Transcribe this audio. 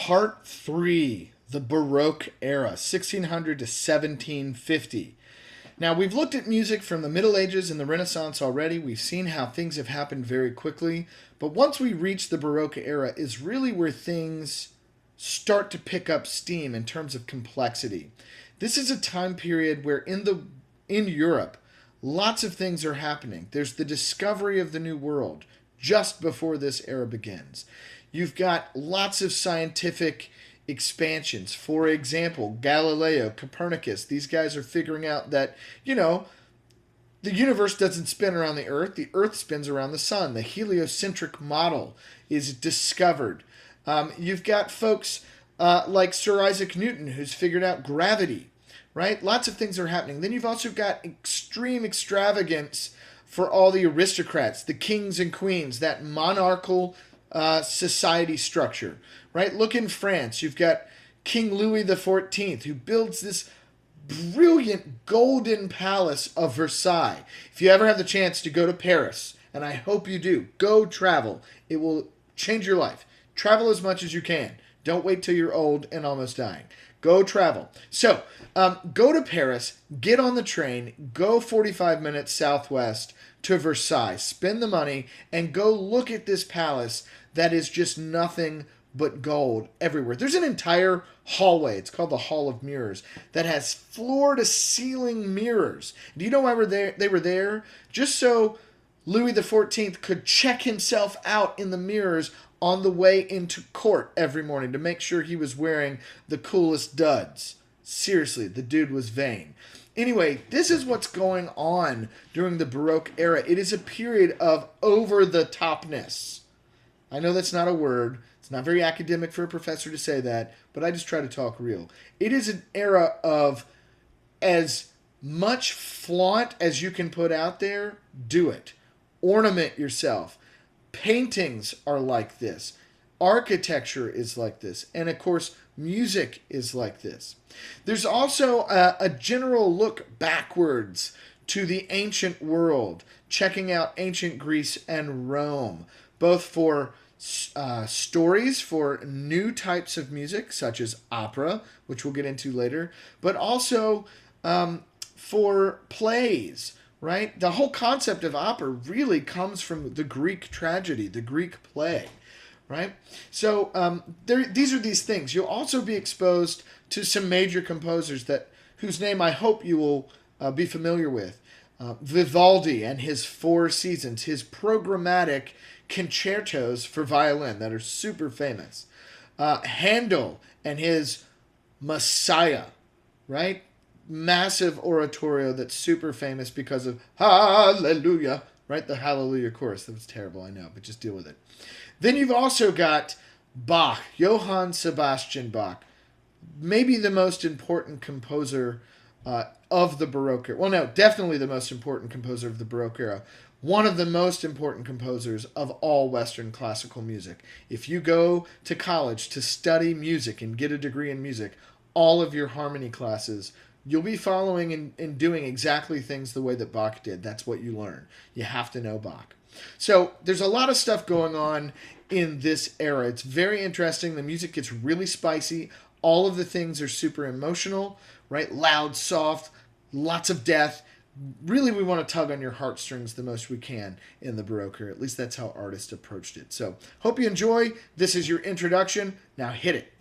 Part 3, the Baroque era, 1600 to 1750. Now, we've looked at music from the Middle Ages and the Renaissance already. We've seen how things have happened very quickly. But once we reach the Baroque era is really where things start to pick up steam in terms of complexity. This is a time period where in Europe, lots of things are happening. There's the discovery of the New World just before this era begins. You've got lots of scientific expansions. For example, Galileo, Copernicus, these guys are figuring out that, the universe doesn't spin around the Earth spins around the sun. The heliocentric model is discovered. You've got folks like Sir Isaac Newton, who's figured out gravity, right? Lots of things are happening. Then you've also got extreme extravagance for all the aristocrats, the kings and queens, that monarchical society structure, right? Look in France. You've got King Louis XIV, who builds this brilliant golden palace of Versailles. If you ever have the chance to go to Paris, and I hope you do, go travel. It will change your life. Travel as much as you can. Don't wait till you're old and almost dying. Go travel. So, go to Paris, get on the train, go 45 minutes southwest to Versailles, spend the money, and go look at this palace that is just nothing but gold everywhere. There's an entire hallway, it's called the Hall of Mirrors, that has floor-to-ceiling mirrors. Do you know why they were there? Just so Louis XIV could check himself out in the mirrors on the way into court every morning to make sure he was wearing the coolest duds. Seriously, the dude was vain. Anyway, this is what's going on during the Baroque era. It is a period of over-the-topness. I know that's not a word. It's not very academic for a professor to say that, but I just try to talk real. It is an era of as much flaunt as you can put out there, do it. Ornament yourself. Paintings are like this. Architecture is like this. And of course, music is like this. There's also a general look backwards to the ancient world, checking out ancient Greece and Rome, both for stories, for new types of music, such as opera, which we'll get into later, but also for plays, right? The whole concept of opera really comes from the Greek tragedy, the Greek play, right? So these are these things. You'll also be exposed to some major composers whose name I hope you will be familiar with. Vivaldi and his Four Seasons, his programmatic concertos for violin that are super famous. Handel and his Messiah, right? Massive oratorio that's super famous because of Hallelujah, right? The Hallelujah chorus. That was terrible, I know, but just deal with it. Then you've also got Bach, Johann Sebastian Bach, maybe the most important composer of the Baroque era. Well, no, definitely the most important composer of the Baroque era. One of the most important composers of all Western classical music. If you go to college to study music and get a degree in music, all of your harmony classes, you'll be following and doing exactly things the way that Bach did. That's what you learn. You have to know Bach. So there's a lot of stuff going on in this era. It's very interesting. The music gets really spicy. All of the things are super emotional, right? Loud, soft, lots of death. Really, we want to tug on your heartstrings the most we can in the Baroque era. At least that's how artists approached it. So, hope you enjoy. This is your introduction. Now hit it.